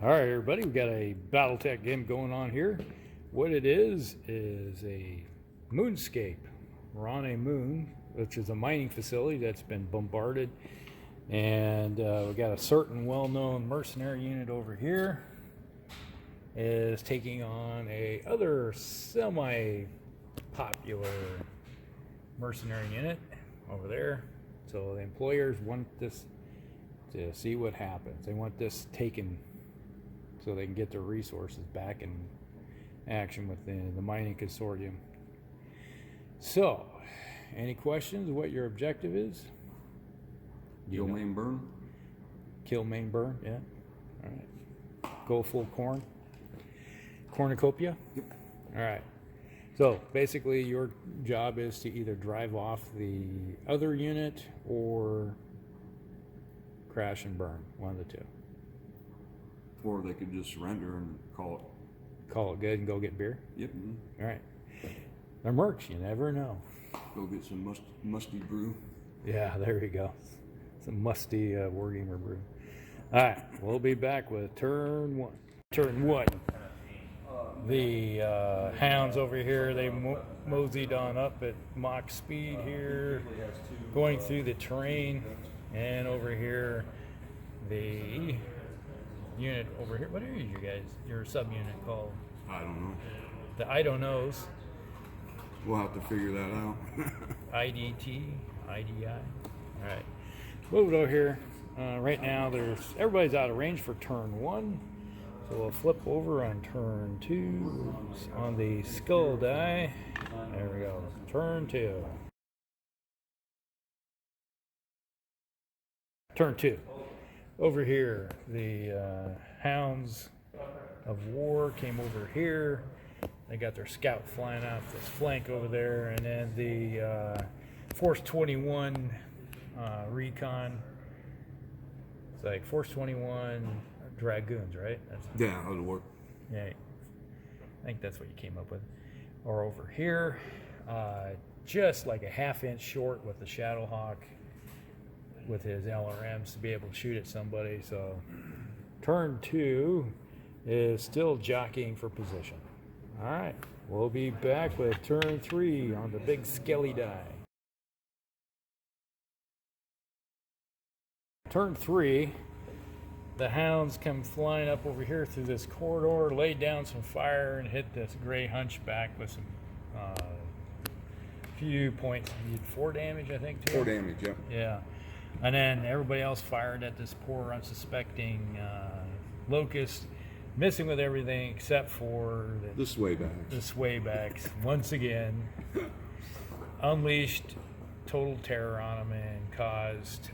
All right, everybody, we got a Battletech game going on here. What it is a moonscape. We're on a moon, which is a mining facility that's been bombarded. And we got a certain well-known mercenary unit over here is taking on a other semi-popular mercenary unit over there. So the employers want this to see what happens. They want this taken so they can get their resources back in action with the mining consortium. So, any questions what your objective is? Kill, main, burn. Kill, main, burn, yeah. All right. Go full cornucopia? Yep. All right. So, basically, your job is to either drive off the other unit or crash and burn, one of the two. Or they could just surrender and call it good and go get beer? Yep. All right. They're mercs, you never know. Go get some musty brew. Yeah, there you go. Some musty wargamer brew. All right, we'll be back with turn one. Turn one. The Hounds over here, they moseyed on up at Mach speed here, going through the terrain. And over here, the unit over here. What are you guys? Your sub-unit called? I don't know. The I don't knows. We'll have to figure that out. IDT, IDI. All right. Move it over here. Right now, everybody's out of range for turn one. So we'll flip over on turn two on the skull die. There we go. Turn two. Turn two. Over here, the Hounds of War came over here. They got their scout flying out this flank over there, and then the Force 21 recon. It's like Force 21 Dragoons, right? Yeah, that'll work. Yeah, I think that's what you came up with. Or over here, just like a half-inch short with the Shadowhawk with his LRMs to be able to shoot at somebody. So turn two is still jockeying for position. All right, we'll be back with turn three on the big skelly die. Turn three, the Hounds come flying up over here through this corridor, laid down some fire, and hit this gray hunchback with some few points. You did 4 damage, I think, too? 4 damage, yeah. Yeah. And then everybody else fired at this poor, unsuspecting locust, missing with everything except for the swaybacks. The swaybacks, once again, unleashed total terror on them and caused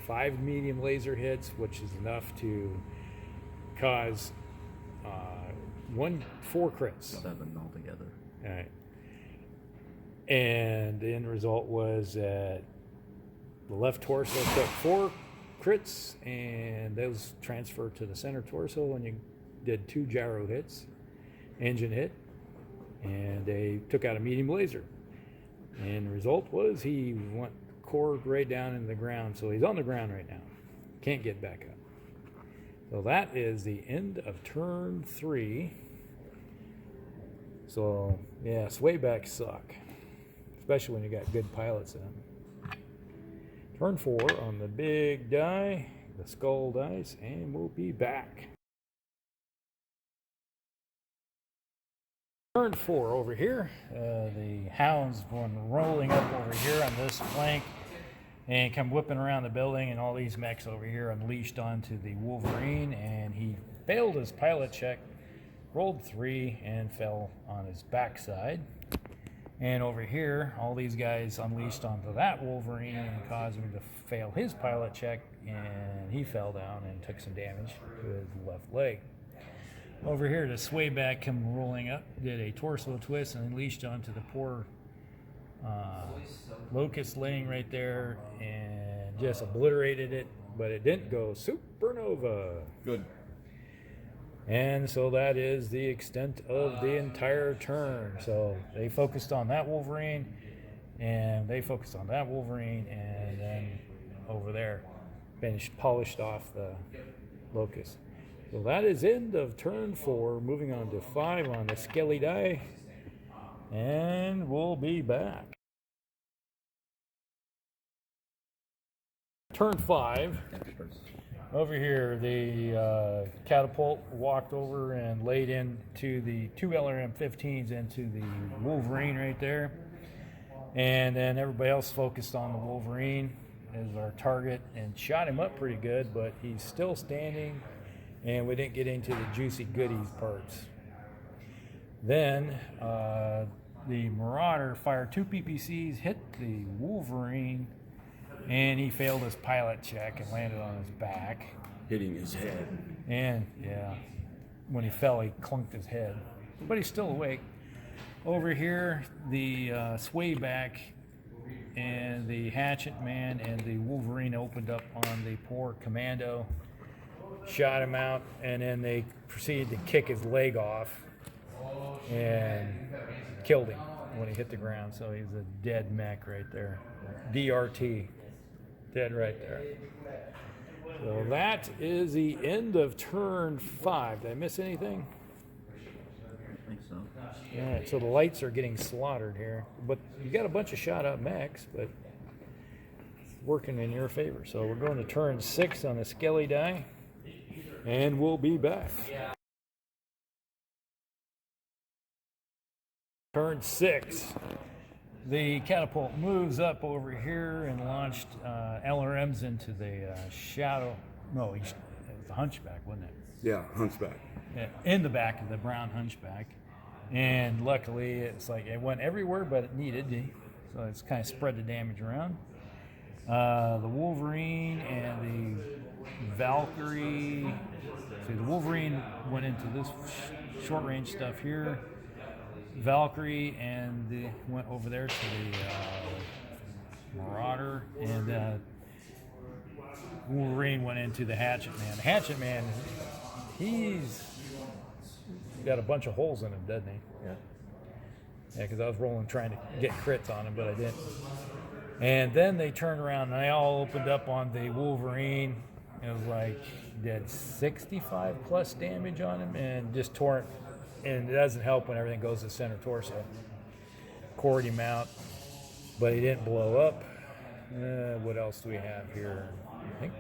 5 medium laser hits, which is enough to cause 4 crits. 7 altogether. All right. And the end result was that the left torso took 4 crits, and those transferred to the center torso, and you did 2 gyro hits, engine hit, and they took out a medium laser. And the result was he went core right down in the ground, so he's on the ground right now. Can't get back up. So that is the end of turn 3. So, yeah, swaybacks suck, especially when you got good pilots in them. Turn 4 on the big die, the skull dice, and we'll be back. Turn 4 over here. The Hounds going rolling up over here on this flank and come whipping around the building, and all these mechs over here unleashed onto the Wolverine, and he failed his pilot check, rolled 3, and fell on his backside. And over here, all these guys unleashed onto that Wolverine and caused him to fail his pilot check, and he fell down and took some damage to his left leg. Over here, the swayback come rolling up, did a torso twist, and unleashed onto the poor locust laying right there, and just obliterated it, but it didn't go supernova. Good. And so that is the extent of the entire turn. So they focused on that Wolverine, and they focused on that Wolverine, and then over there, polished off the locust. So that is end of turn 4. Moving on to 5 on the skelly die. And we'll be back. Turn 5. Over here, the catapult walked over and laid into the 2 LRM-15s into the Wolverine right there. And then everybody else focused on the Wolverine as our target and shot him up pretty good, but he's still standing, and we didn't get into the juicy goodies parts. Then the Marauder fired 2 PPCs, hit the Wolverine, and he failed his pilot check and landed on his back. Hitting his head. And, yeah, when he fell, he clunked his head. But he's still awake. Over here, the swayback and the hatchet man and the Wolverine opened up on the poor commando, shot him out, and then they proceeded to kick his leg off and killed him when he hit the ground. So he's a dead mech right there. DRT. Dead right there. So that is the end of turn 5. Did I miss anything? I think so. All right, so the lights are getting slaughtered here. But you got a bunch of shot up mechs, but it's working in your favor. So we're going to turn 6 on the skelly die, and we'll be back. Turn 6. The catapult moves up over here and launched LRMs into the shadow. No, it was the hunchback, wasn't it? Yeah, hunchback. Yeah, in the back of the brown hunchback. And luckily, it's like it went everywhere, but it needed to. So it's kind of spread the damage around. The Wolverine and the Valkyrie. See, the Wolverine went into this short range stuff here. Valkyrie and went over there to the Marauder, and Wolverine went into the Hatchet Man. The Hatchet Man, he's got a bunch of holes in him, doesn't he? Yeah. Yeah, because I was rolling trying to get crits on him, but I didn't. And then they turned around and they all opened up on the Wolverine. It was like did 65 plus damage on him and just tore it. And it doesn't help when everything goes to center torso. Cored him out, but he didn't blow up. What else do we have here? I think.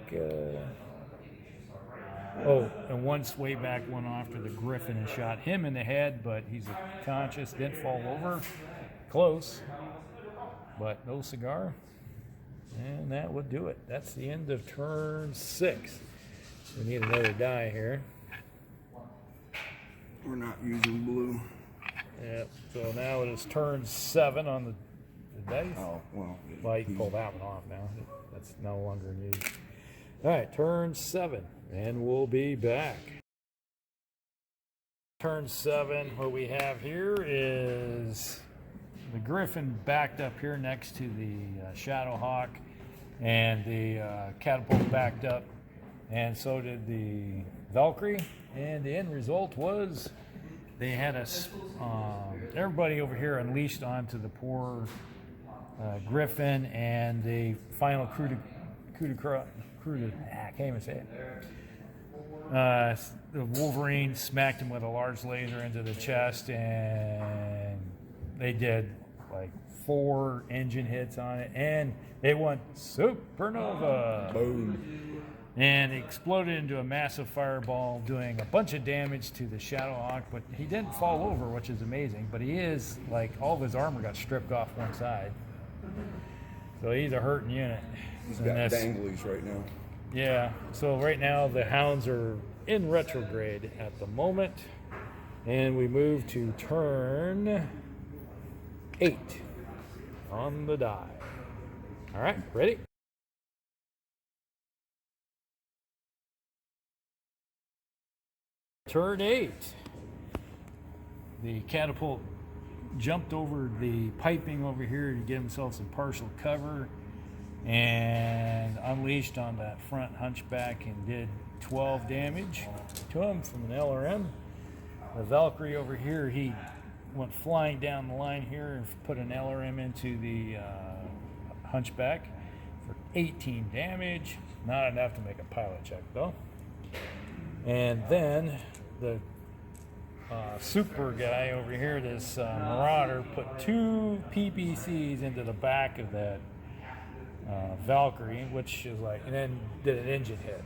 Oh, and one swayback went after the Griffin and shot him in the head, but he's conscious, didn't fall over. Close, but no cigar. And that would do it. That's the end of turn 6. We need another die here. We're not using blue. Yep. So now it is turn 7 on the dice. Oh, well. Well, you can pull that one off now. That's no longer in use. All right, turn 7, and we'll be back. Turn 7, what we have here is the Griffin backed up here next to the Shadowhawk, and the catapult backed up, and so did the Valkyrie. And the end result was they had us, everybody over here unleashed onto the poor Griffin, and the final I can't even say it. The Wolverine smacked him with a large laser into the chest, and they did like 4 engine hits on it, and it went supernova. Boom. And it exploded into a massive fireball, doing a bunch of damage to the Shadowhawk, but he didn't fall over, which is amazing. But he is, like, all of his armor got stripped off one side. So he's a hurting unit. He's got danglies right now. Yeah, so right now the Hounds are in retrograde at the moment. And we move to turn 8 on the die. All right, ready? Turn 8. The catapult jumped over the piping over here to get himself some partial cover and unleashed on that front hunchback and did 12 damage to him from an LRM. The Valkyrie over here, he went flying down the line here and put an LRM into the hunchback for 18 damage. Not enough to make a pilot check though. And then the super guy over here, this Marauder, put 2 PPCs into the back of that Valkyrie, which is like, and then did an engine hit,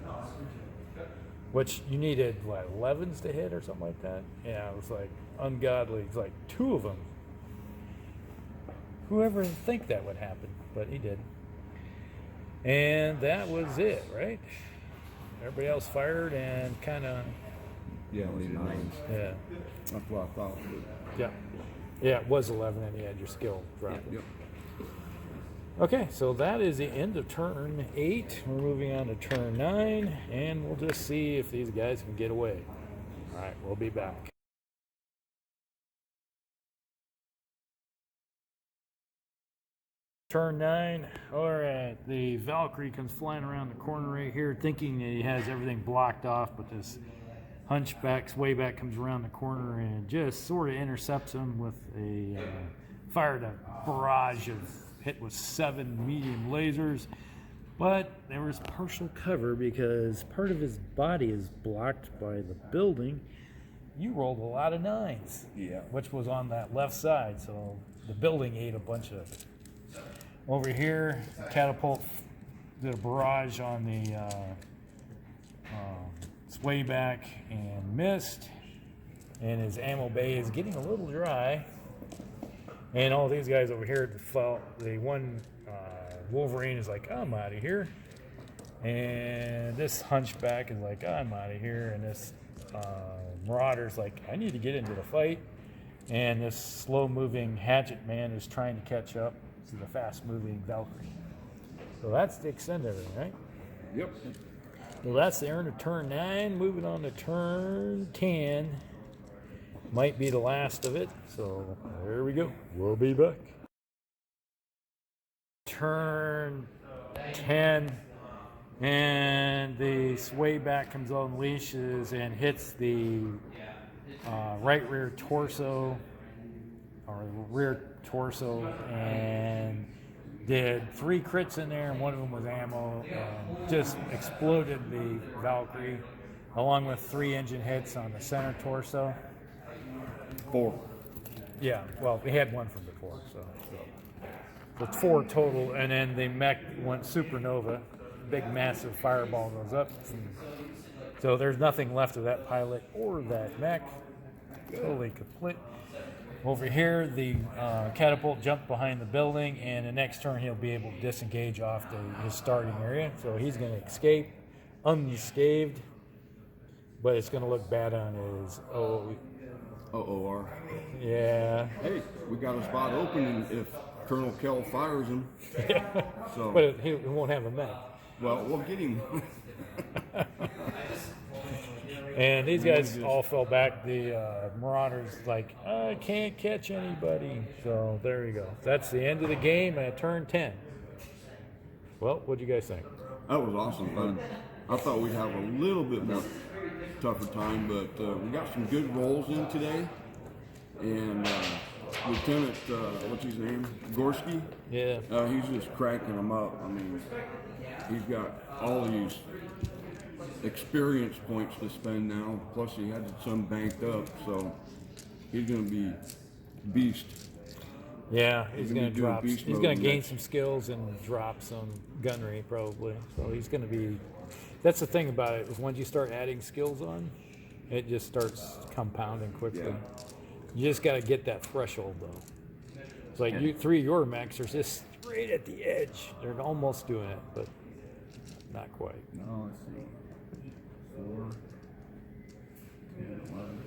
which you needed, what, 11s to hit or something like that? Yeah, it was like ungodly. It's like 2 of them. Whoever would think that would happen, but he did. And that was it, right? Everybody else fired and kind of... Yeah, we did 9. Yeah. That's what I thought. Yeah. Yeah, it was 11 and you had your skill drop. Yep. Okay, so that is the end of turn 8. We're moving on to turn 9, and we'll just see if these guys can get away. All right, we'll be back. Turn 9. All right, the Valkyrie comes flying around the corner right here, thinking that he has everything blocked off, but this hunchback, swayback comes around the corner and just sort of intercepts him with a fired a barrage of hit with 7 medium lasers, but there was partial cover because part of his body is blocked by the building. You rolled a lot of 9s, Yeah. which was on that left side, so the building ate a bunch of it. Over here, the catapult did a barrage on the swayback and missed, and his ammo bay is getting a little dry. And all these guys over here felt the one Wolverine is like, I'm out of here. And this hunchback is like, I'm out of here. And this Marauder's like, I need to get into the fight. And this slow-moving hatchet man is trying to catch up to the fast-moving Valkyrie. So that's the extent of it, right? Yep. Well, that's the end of turn 9. Moving on to turn 10. Might be the last of it. So there we go. We'll be back. Turn 10. And the swayback comes on leashes and hits the right rear torso, or rear torso, and did 3 crits in there, and one of them was ammo, and just exploded the Valkyrie, along with 3 engine hits on the center torso. 4. Yeah, well, we had 1 from before, so it's 4 total, and then the mech went supernova. Big, massive fireball goes up. So there's nothing left of that pilot or that mech. Totally complete. Over here, the catapult jumped behind the building, and the next turn he'll be able to disengage off his starting area. So he's going to escape unscathed, but it's going to look bad on his OOR. Yeah. Hey, we got a spot open if Colonel Kell fires him. So, But he won't have a mech. well, we'll get him. And these guys all fell back. The Marauders like, I can't catch anybody. So there you go. That's the end of the game at turn 10. Well, what do you guys think? That was awesome fun. I thought we'd have a little bit more tougher time, but we got some good rolls in today. And Lieutenant, what's his name? Gorski? Yeah. He's just cracking them up. I mean, he's got all these experience points to spend now, plus he had some banked up, so he's going to be beast. Yeah, he's going to be doing drop. beast He's mode going to gain next. some skills and drop some gunnery probably. So he's going to be. That's the thing about it, is once you start adding skills on, it just starts compounding quickly. Yeah. You just got to get that threshold though. It's like 3 of your mechs are just straight at the edge. They're almost doing it, but not quite. No, let's see. 4, 10, 11.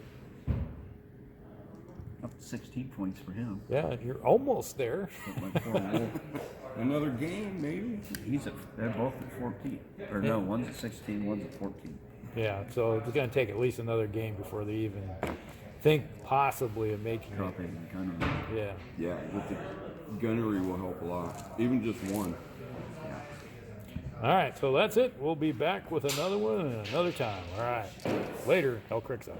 Up to 16 points for him. Yeah, you're almost there. But my poor wolf, Another game, maybe? they're both at 14. Or no, one's at 16, one's at 14. Yeah, so it's going to take at least another game before they even think possibly of making Drop it. it in kind of. Yeah. Yeah, with the gunnery will help a lot, even just one. All right, so that's it. We'll be back with another one another time. All right. Later, Hell Creek's out.